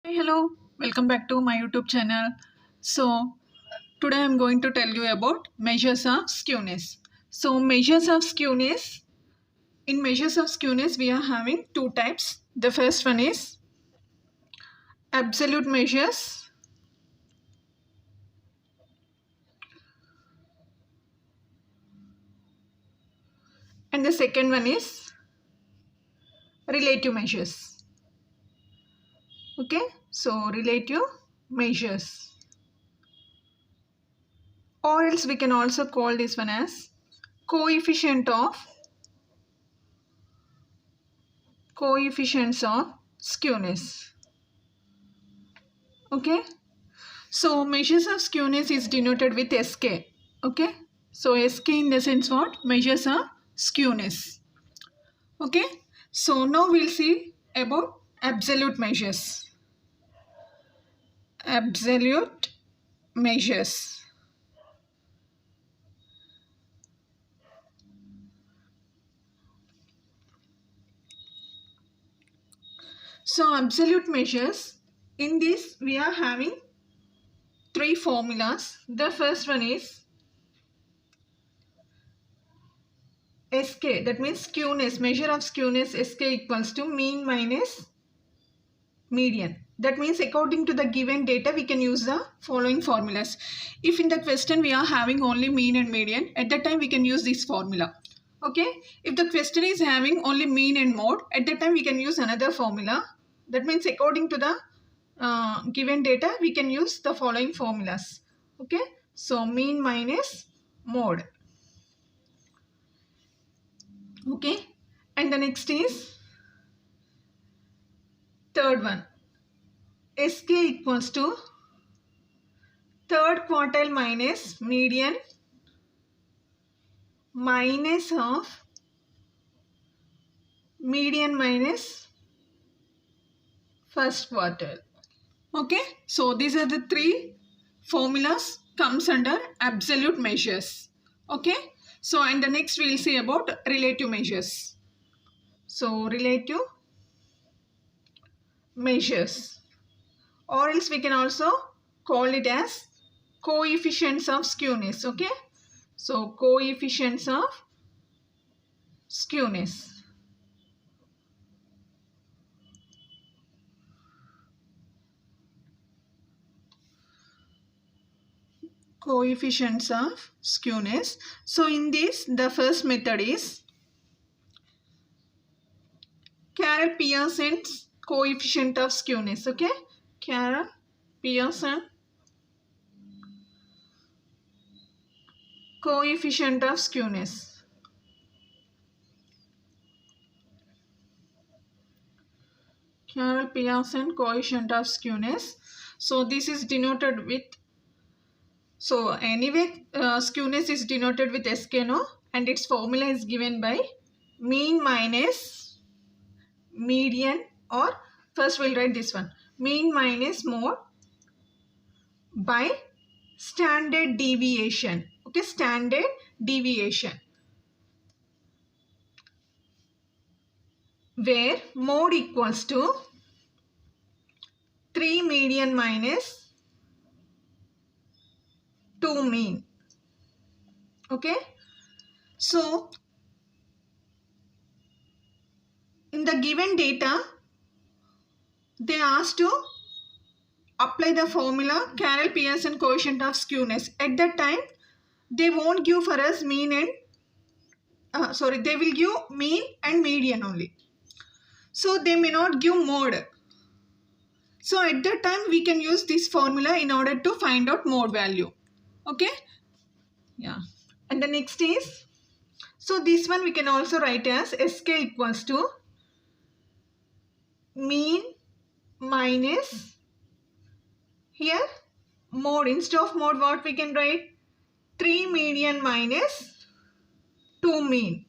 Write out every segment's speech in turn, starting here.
Hey, hello, welcome back to my YouTube channel. So, today I'm going to tell you about measures of skewness. So, measures of skewness, in measures of skewness, we are having two types. The first one is absolute measures, and the second one is relative measures. Okay, so relative measures, or else we can also call this one as coefficient of coefficients of skewness. Okay, so measures of skewness is denoted with SK. Okay, so SK in the sense what? Measures of skewness. Okay, so now we'll see about absolute measures. Absolute measures. So absolute measures, in this we are having three formulas. The first one is SK, that means skewness, measure of skewness SK equals to mean minus median. That means according to the given data we can use the following formulas. If in the question we are having only mean and median, at that time we can use this formula. Okay, if the question is having only mean and mode, at that time we can use another formula. That means according to the given data we can use the following formulas. Okay, so mean minus mode. Okay, and the next is third one, SK equals to third quartile minus median minus of median minus first quartile. Okay, so these are the three formulas comes under absolute measures. Okay, so and the next we will see about relative measures. So relative measures, or else we can also call it as coefficients of skewness. Okay, so coefficients of skewness. Coefficients of skewness. So in this, the first method is Carroll-Pearson's coefficient of skewness. Okay, Carroll-Pearson coefficient of skewness. Carroll-Pearson coefficient of skewness. So this is denoted with, so anyway skewness is denoted with SK, no, and its formula is given by mean minus median, or first we'll write this one, mean minus mode by standard deviation. Okay, standard deviation, where mode equals to 3 median minus 2 mean. Okay, so in the given data they asked to apply the formula Carroll-Pearson coefficient of skewness. At that time they won't give for us mean and they will give mean and median only, so they may not give mode. So at that time we can use this formula in order to find out mode value. Okay, yeah, and the next is, so this one we can also write as SK equals to mean minus, here mode, instead of mode what we can write, 3 median minus 2 mean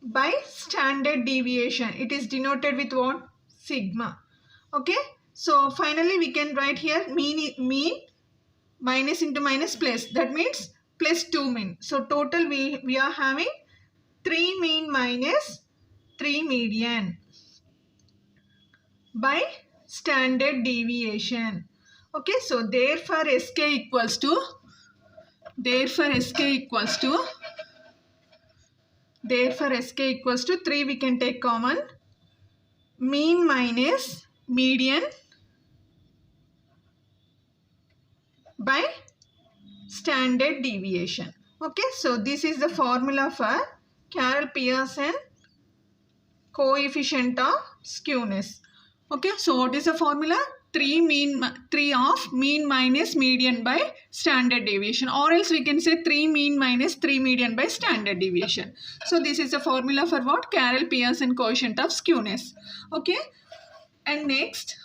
by standard deviation. It is denoted with what? Sigma. Okay, so finally we can write here mean minus into minus plus, that means plus 2 mean. So total we are having 3 mean minus 3 median. by standard deviation. Okay, so therefore Sk equals to 3, we can take common, mean minus median by standard deviation. Okay, so this is the formula for Carroll-Pearson coefficient of skewness. Okay, so what is the formula? 3 of mean minus median by standard deviation, or else we can say 3 mean minus 3 median by standard deviation. So this is the formula for what? Carroll-Pearson coefficient of skewness. Okay, and next,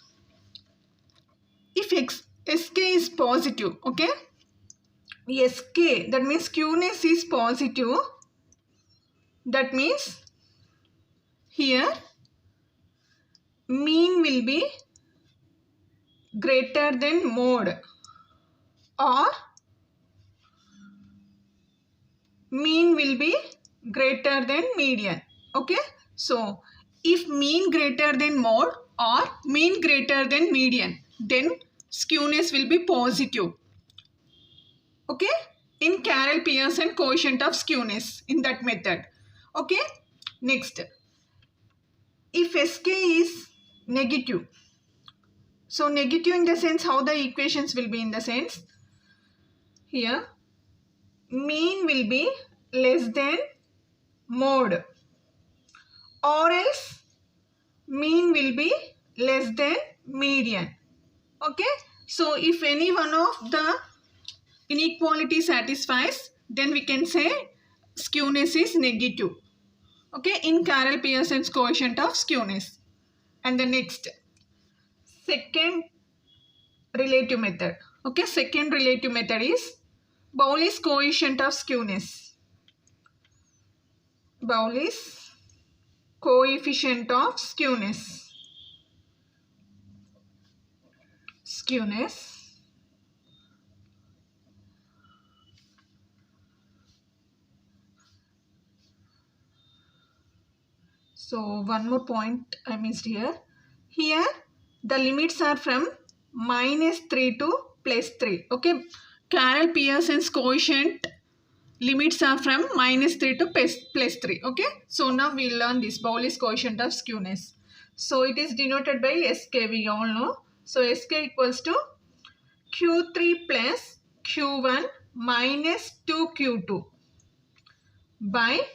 if Sk is positive, okay, Sk, that means skewness is positive, that means here mean will be greater than mode, or mean will be greater than median. Okay, so if mean greater than mode or mean greater than median, then skewness will be positive. Okay, in Carroll-Pearson coefficient of skewness, in that method. Okay, next, if Sk is negative, so negative in the sense, how the equations will be in the sense, here mean will be less than mode, or else mean will be less than median. Okay, so if any one of the inequality satisfies, then we can say skewness is negative. Okay, in Carroll-Pearson's coefficient of skewness. And the next, second relative method. Okay, second relative method is Bowley's coefficient of skewness. Bowley's coefficient of skewness. So one more point I missed here. Here the limits are from -3 to +3. Okay, Carroll-Pearson's coefficient limits are from -3 to +3. Okay, so now we'll learn this Bowley's coefficient of skewness. So it is denoted by Sk, we all know. So Sk equals to Q3 plus Q1 minus 2Q2 by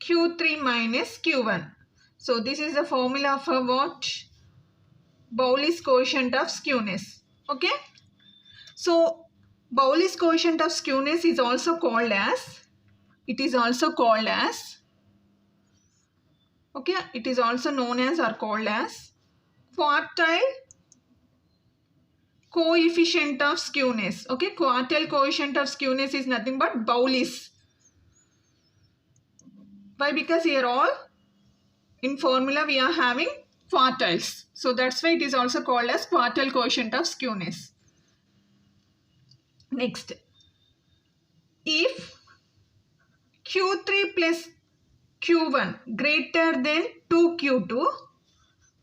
Q3 minus Q1. So this is the formula for what? Bowley's coefficient of skewness. Okay, so Bowley's coefficient of skewness is also called as, okay, it is also known as or called as quartile coefficient of skewness. Okay, quartile coefficient of skewness is nothing but Bowley's. Why? Because here all in formula we are having quartiles. So that's why it is also called as quartile coefficient of skewness. Next, if Q3 plus Q1 greater than 2Q2,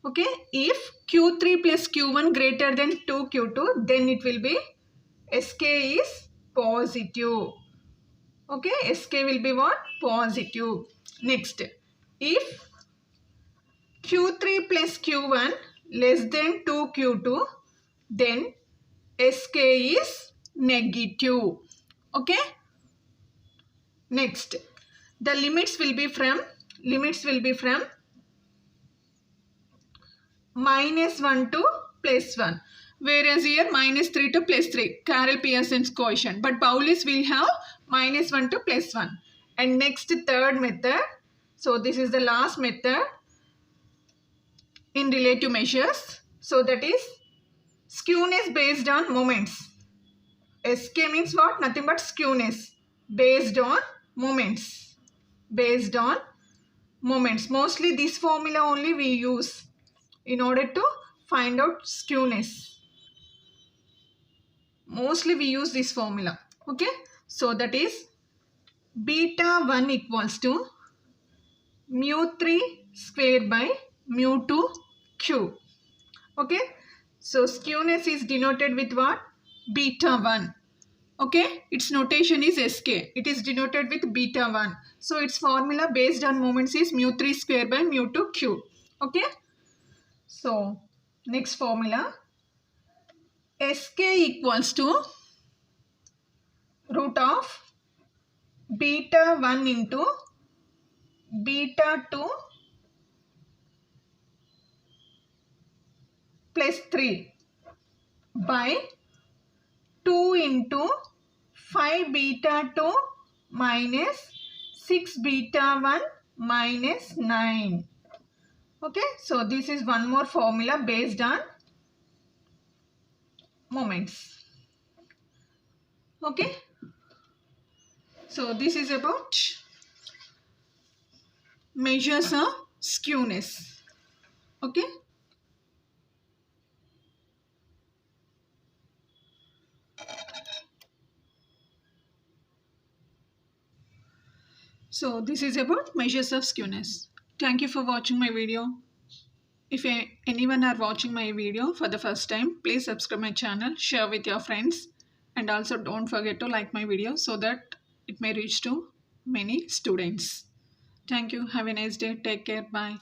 okay, if Q3 plus Q1 greater than 2Q2, then it will be Sk is positive. Okay, Sk will be what? Positive. Next, if Q3 plus Q1 less than 2Q2, then Sk is negative. Okay. Next, the limits will be from -1 to +1, whereas here -3 to +3, Carroll-Pearson's coefficient, but Bowley's will have -1 to +1. And next, third method. So this is the last method in relative measures. So that is skewness based on moments. Sk means what? Nothing but skewness based on moments. Mostly this formula only we use in order to find out skewness. Mostly we use this formula. Okay, so that is beta 1 equals to mu3 square by mu2 q. Okay, so skewness is denoted with what? Beta 1. Okay, its notation is SK. It is denoted with beta 1. So its formula based on moments is mu3 square by mu2 cube. Okay, so next formula, SK equals to root of beta 1 into beta 2 plus 3 by 2 into 5 beta 2 minus 6 beta 1 minus 9. Okay, so this is one more formula based on moments. Okay, so this is about measures of skewness. Okay, so this is about measures of skewness. Thank you for watching my video. If anyone are watching my video for the first time, please subscribe my channel, share with your friends, and also don't forget to like my video so that it may reach to many students. Thank you. Have a nice day. Take care. Bye.